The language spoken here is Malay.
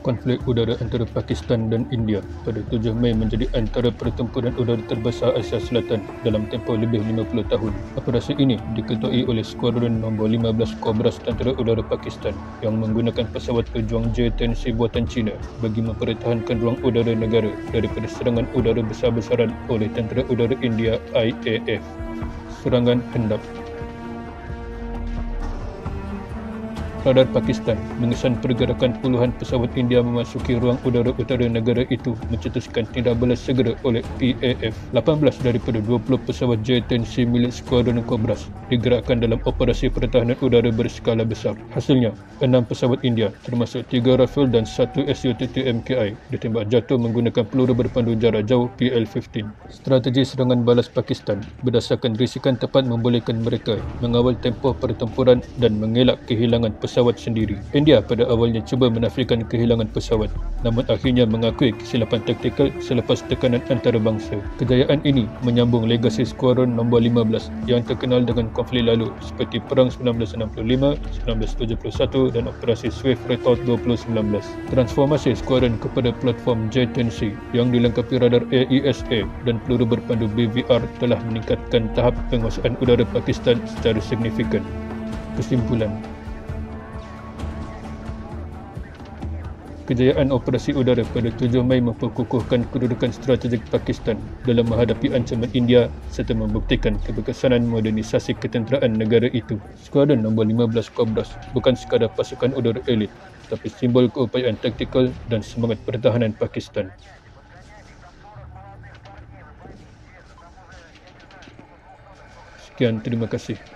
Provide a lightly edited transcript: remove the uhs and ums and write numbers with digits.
Konflik udara antara Pakistan dan India pada 7 Mei menjadi antara pertempuran udara terbesar Asia Selatan dalam tempoh lebih 50 tahun. Operasi ini diketuai oleh Skuadron nombor 15 Cobras Tentera Udara Pakistan yang menggunakan pesawat pejuang J-10C buatan China bagi mempertahankan ruang udara negara daripada serangan udara besar-besaran oleh Tentera Udara India IAF. Serangan hendap. Radar Pakistan mengesan pergerakan puluhan pesawat India memasuki ruang udara utara negara itu mencetuskan tindak balas segera oleh PAF. 18 daripada 20 pesawat J-10C milik Skuadron Cobras digerakkan dalam operasi pertahanan udara berskala besar. Hasilnya, 6 pesawat India termasuk 3 Rafale dan 1 Su-30 MKI ditembak jatuh menggunakan peluru berpandu jarak jauh PL-15. Strategi serangan balas Pakistan berdasarkan risikan tepat membolehkan mereka mengawal tempoh pertempuran dan mengelak kehilangan pesawat sendiri. India pada awalnya cuba menafikan kehilangan pesawat, namun akhirnya mengakui kesilapan taktikal selepas tekanan antarabangsa. Kejayaan ini menyambung legasi Skuadron nombor 15 yang terkenal dengan konflik lalu seperti Perang 1965, 1971 dan Operasi Swift Retort 2019. Transformasi skuadron kepada platform J-10C yang dilengkapi radar AESA dan peluru berpandu BVR telah meningkatkan tahap penguasaan udara Pakistan secara signifikan. Kesimpulan, kejayaan operasi udara pada 7 Mei memperkukuhkan kedudukan strategik Pakistan dalam menghadapi ancaman India serta membuktikan keberkesanan modernisasi ketenteraan negara itu. Skuadron nombor 15 Cobras bukan sekadar pasukan udara elit, tetapi simbol keupayaan taktikal dan semangat pertahanan Pakistan. Sekian, terima kasih.